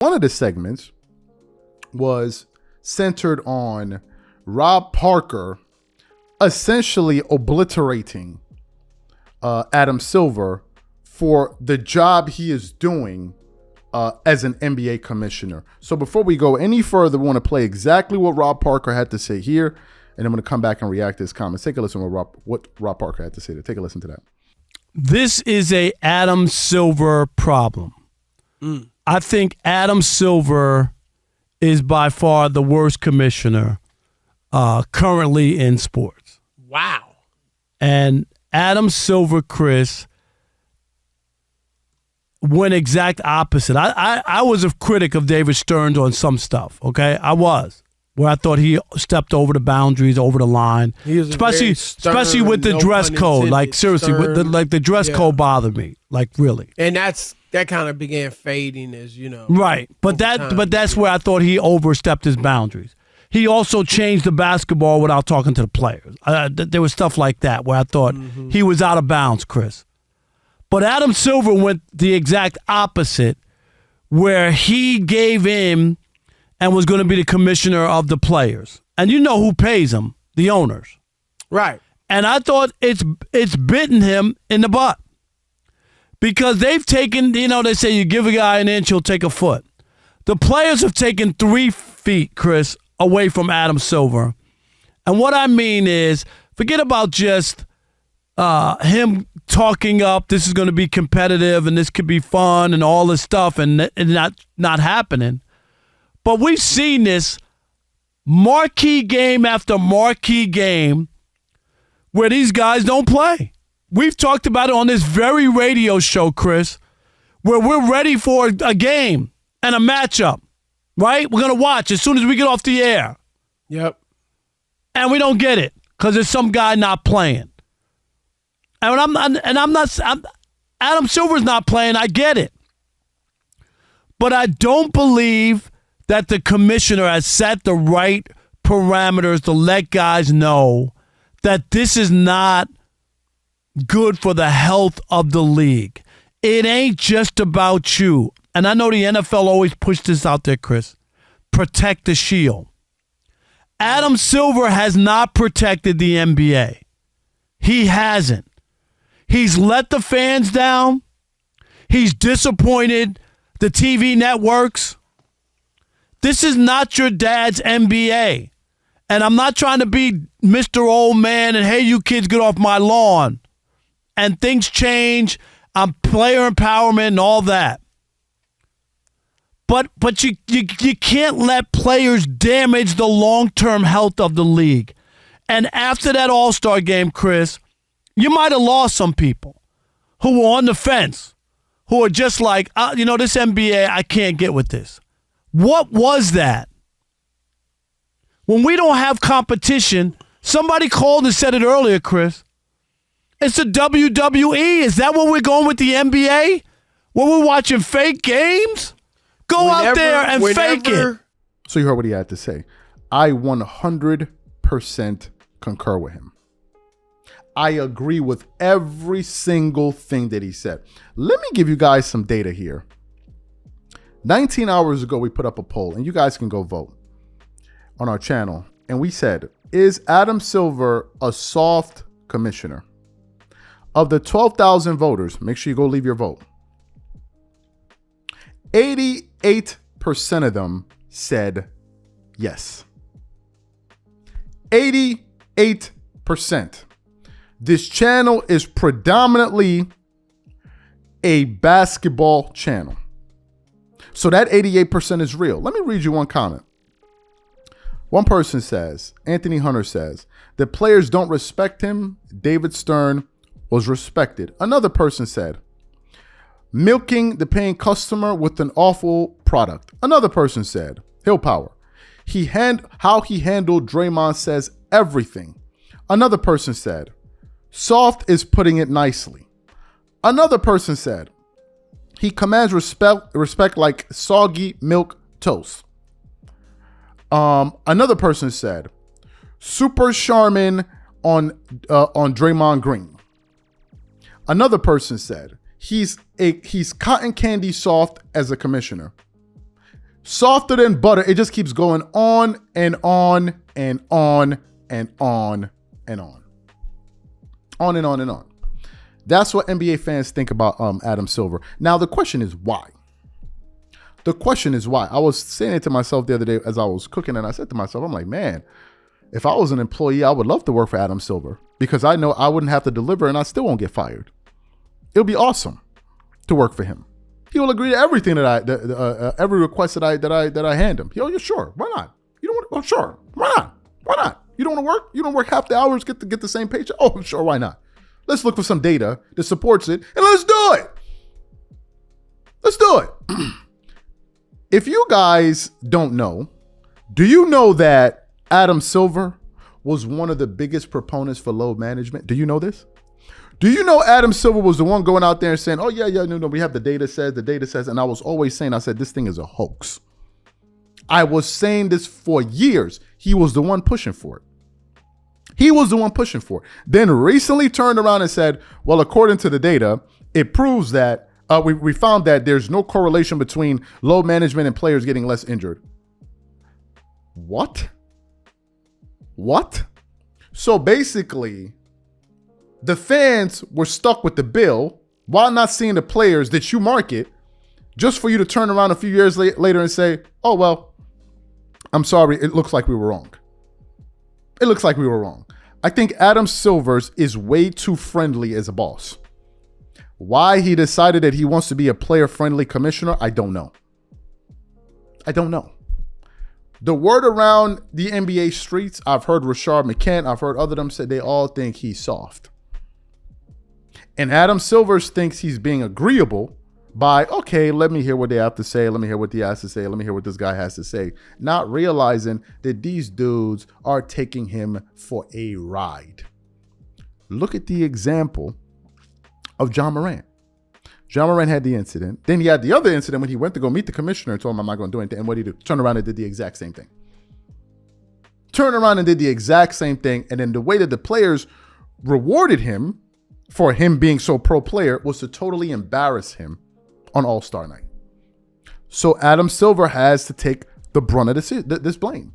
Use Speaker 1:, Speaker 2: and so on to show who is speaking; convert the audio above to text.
Speaker 1: One of the segments was centered on Rob Parker essentially obliterating Adam Silver for the job he is doing as an NBA commissioner. So before we go any further, we want to play exactly what Rob Parker had to say here, and I'm going to come back and react to his comments. Take a listen to what Rob Parker had to say. Take a listen to that.
Speaker 2: This is a Adam Silver problem. I think Adam Silver is by far the worst commissioner currently in sports.
Speaker 3: Wow.
Speaker 2: And Adam Silver, Chris, went exact opposite. I was a critic of David Stern on some stuff, okay? I was. Where I thought he stepped over the boundaries, over the line. Especially with the dress code. Like, seriously, the dress code bothered me. Like, really.
Speaker 3: And that kind of began fading as,
Speaker 2: Right. But that's where I thought he overstepped his boundaries. He also changed the basketball without talking to the players. There was stuff like that where I thought he was out of bounds, Chris. But Adam Silver went the exact opposite, where he gave in and was going to be the commissioner of the players. And you know who pays him? The owners.
Speaker 3: Right.
Speaker 2: And I thought it's bitten him in the butt. Because they've taken, they say you give a guy an inch, he'll take a foot. The players have taken 3 feet, Chris, away from Adam Silver. And what I mean is, forget about just him talking up, this is going to be competitive and this could be fun and all this stuff and not happening. But we've seen this marquee game after marquee game where these guys don't play. We've talked about it on this very radio show, Chris, where we're ready for a game and a matchup, right? We're going to watch as soon as we get off the air.
Speaker 3: Yep.
Speaker 2: And we don't get it because there's some guy not playing. Adam Silver's not playing. I get it. But I don't believe that the commissioner has set the right parameters to let guys know that this is not good for the health of the league. It ain't just about you. And I know the NFL always pushed this out there, Chris. Protect the shield. Adam Silver has not protected the NBA. He hasn't. He's let the fans down. He's disappointed the TV networks. This is not your dad's NBA. And I'm not trying to be Mr. Old Man and, hey, you kids, get off my lawn. And things change. I'm player empowerment and all that. But you can't let players damage the long-term health of the league. And after that All-Star game, Chris, you might have lost some people who were on the fence, who are just like, this NBA, I can't get with this. What was that? When we don't have competition, somebody called and said it earlier, Chris. It's the WWE. Is that what we're going with the NBA? When we're watching fake games? Go out there and fake it.
Speaker 1: So you heard what he had to say. I 100% concur with him. I agree with every single thing that he said. Let me give you guys some data here. 19 hours ago, we put up a poll, and you guys can go vote on our channel. And we said, is Adam Silver a soft commissioner? Of the 12,000 voters, make sure you go leave your vote. 88% of them said yes. 88%. This channel is predominantly a basketball channel. So that 88% is real. Let me read you one comment. One person says, Anthony Hunter says, the players don't respect him. David Stern was respected. Another person said, milking the paying customer with an awful product. Another person said, Hill Power. How he handled Draymond says everything. Another person said, soft is putting it nicely. Another person said, he commands respect like soggy milk toast. Another person said, super charming on Draymond Green. Another person said, he's cotton candy soft as a commissioner. Softer than butter. It just keeps going on and on and on and on and on. On and on and on. That's what NBA fans think about Adam Silver. Now, the question is why? The question is why. I was saying it to myself the other day as I was cooking, and I said to myself, I'm like, man, if I was an employee, I would love to work for Adam Silver because I know I wouldn't have to deliver and I still won't get fired. It would be awesome to work for him. He will agree to everything that every request that I hand him. Oh, yeah, sure. Why not? You don't want? Oh, sure. Why not? Why not? You don't want to work? You don't work half the hours, get the same paycheck? Oh, sure. Why not? Let's look for some data that supports it and let's do it. Let's do it. If you guys don't know, do you know that Adam Silver was one of the biggest proponents for load management? Do you know this? Do you know Adam Silver was the one going out there and saying, oh, yeah, no, we have the data says, and I was always saying, I said, this thing is a hoax. I was saying this for years. He was the one pushing for it. He was the one pushing for it. Then recently turned around and said, well, according to the data, it proves that we found that there's no correlation between load management and players getting less injured. What? So basically, the fans were stuck with the bill while not seeing the players that you market, just for you to turn around a few years later and say, oh, well, I'm sorry, it looks like we were wrong. It looks like we were wrong. I think Adam Silver's is way too friendly as a boss. Why he decided that he wants to be a player-friendly commissioner, I don't know. The word around the NBA streets, I've heard Rashard McCann, I've heard other of them say they all think he's soft. And Adam Silver thinks he's being agreeable by, okay, let me hear what they have to say. Let me hear what he has to say. Let me hear what this guy has to say. Not realizing that these dudes are taking him for a ride. Look at the example of John Morant. John Morant had the incident. Then he had the other incident when he went to go meet the commissioner and told him, I'm not going to do anything. And what did he do? Turned around and did the exact same thing. And then the way that the players rewarded him for him being so pro player was to totally embarrass him on All-Star night. So Adam Silver has to take the brunt of this blame.